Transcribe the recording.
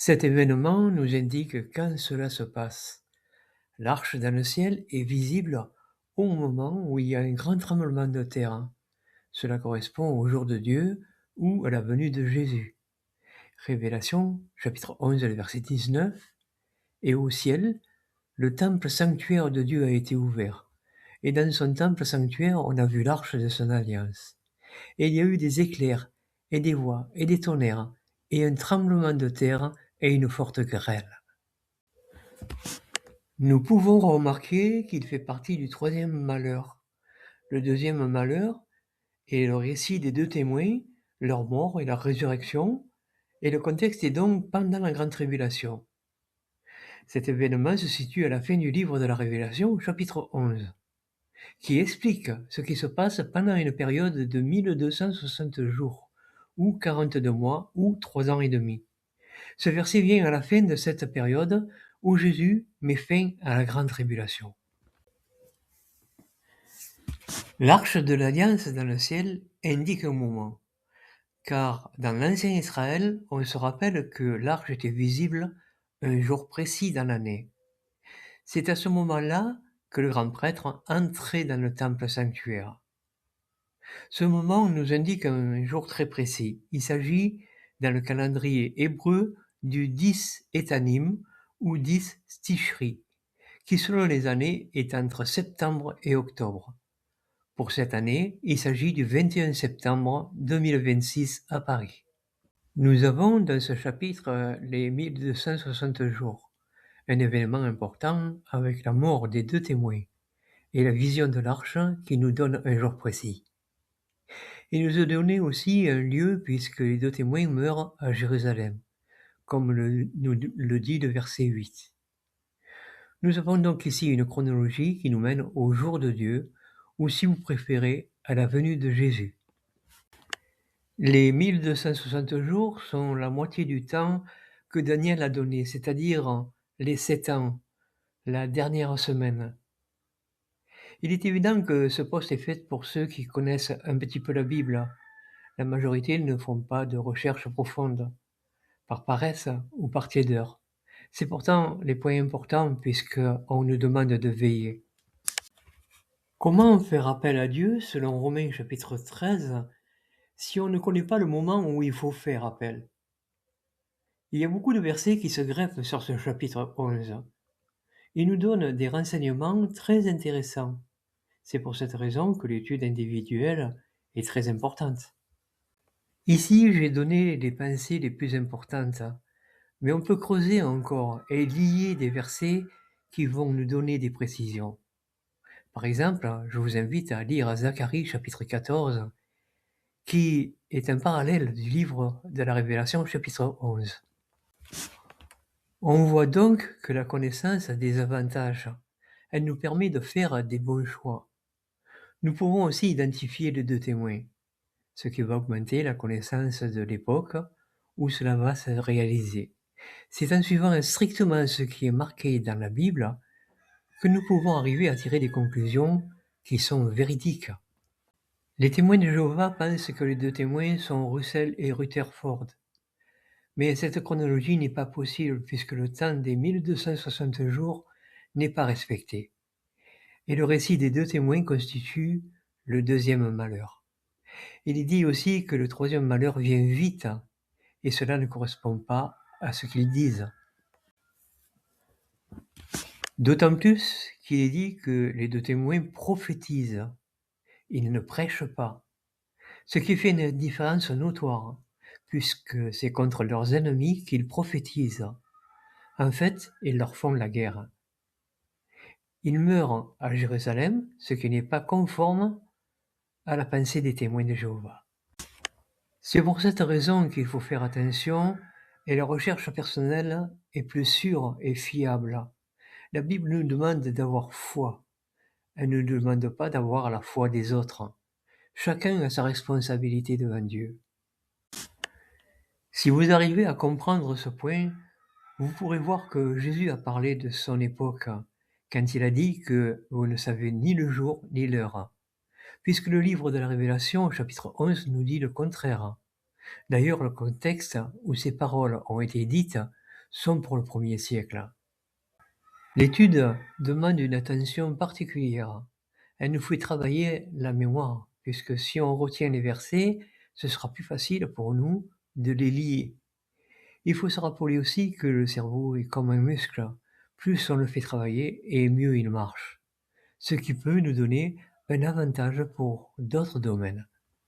Cet événement nous indique quand cela se passe. L'arche dans le ciel est visible au moment où il y a un grand tremblement de terre. Cela correspond au jour de Dieu ou à la venue de Jésus. Révélation, chapitre 11, le verset 19. Et au ciel, le temple sanctuaire de Dieu a été ouvert. Et dans son temple sanctuaire, on a vu l'arche de son alliance. Et il y a eu des éclairs, et des voix, et des tonnerres, et un tremblement de terre, et une forte grêle. Nous pouvons remarquer qu'il fait partie du troisième malheur. Le deuxième malheur est le récit des deux témoins, leur mort et leur résurrection, et le contexte est donc pendant la grande tribulation. Cet événement se situe à la fin du livre de la Révélation, au chapitre 11, qui explique ce qui se passe pendant une période de 1260 jours, ou 42 mois, ou 3 ans et demi. Ce verset vient à la fin de cette période où Jésus met fin à la grande tribulation. L'arche de l'Alliance dans le ciel indique un moment, car dans l'ancien Israël, on se rappelle que l'arche était visible un jour précis dans l'année. C'est à ce moment-là que le grand prêtre entrait dans le temple sanctuaire. Ce moment nous indique un jour très précis. Il s'agit, dans le calendrier hébreu, du 10 Étanim ou 10 Tishri, qui selon les années est entre septembre et octobre. Pour cette année, il s'agit du 21 septembre 2026 à Paris. Nous avons dans ce chapitre les 1260 jours, un événement important avec la mort des deux témoins et la vision de l'arche qui nous donne un jour précis. Il nous a donné aussi un lieu puisque les deux témoins meurent à Jérusalem, comme le dit le verset 8. Nous avons donc ici une chronologie qui nous mène au jour de Dieu, ou si vous préférez, à la venue de Jésus. Les 1260 jours sont la moitié du temps que Daniel a donné, c'est-à-dire les 7 ans, la dernière semaine. Il est évident que ce poste est fait pour ceux qui connaissent un petit peu la Bible. La majorité ne font pas de recherche profonde, par paresse ou par tiédeur. C'est pourtant les points importants puisqu'on nous demande de veiller. Comment faire appel à Dieu selon Romains chapitre 13 si on ne connaît pas le moment où il faut faire appel? Il y a beaucoup de versets qui se greffent sur ce chapitre 11. Il nous donne des renseignements très intéressants. C'est pour cette raison que l'étude individuelle est très importante. Ici, j'ai donné les pensées les plus importantes, mais on peut creuser encore et lier des versets qui vont nous donner des précisions. Par exemple, je vous invite à lire Zacharie chapitre 14, qui est un parallèle du livre de la Révélation chapitre 11. On voit donc que la connaissance a des avantages. Elle nous permet de faire des bons choix. Nous pouvons aussi identifier les deux témoins, ce qui va augmenter la connaissance de l'époque où cela va se réaliser. C'est en suivant strictement ce qui est marqué dans la Bible que nous pouvons arriver à tirer des conclusions qui sont véridiques. Les témoins de Jéhovah pensent que les deux témoins sont Russell et Rutherford. Mais cette chronologie n'est pas possible puisque le temps des 1260 jours n'est pas respecté. Et le récit des deux témoins constitue le deuxième malheur. Il est dit aussi que le troisième malheur vient vite et cela ne correspond pas à ce qu'ils disent. D'autant plus qu'il est dit que les deux témoins prophétisent. Ils ne prêchent pas. Ce qui fait une différence notoire, puisque c'est contre leurs ennemis qu'ils prophétisent. En fait, ils leur font la guerre. Ils meurent à Jérusalem, ce qui n'est pas conforme à la pensée des témoins de Jéhovah. C'est pour cette raison qu'il faut faire attention et la recherche personnelle est plus sûre et fiable. La Bible nous demande d'avoir foi. Elle ne nous demande pas d'avoir la foi des autres. Chacun a sa responsabilité devant Dieu. Si vous arrivez à comprendre ce point, vous pourrez voir que Jésus a parlé de son époque quand il a dit que vous ne savez ni le jour ni l'heure, puisque le livre de la Révélation, chapitre 11, nous dit le contraire. D'ailleurs, le contexte où ces paroles ont été dites sont pour le 1er siècle. L'étude demande une attention particulière. Elle nous fait travailler la mémoire, puisque si on retient les versets, ce sera plus facile pour nous de les lier. Il faut se rappeler aussi que le cerveau est comme un muscle. Plus on le fait travailler et mieux il marche. Ce qui peut nous donner un avantage pour d'autres domaines.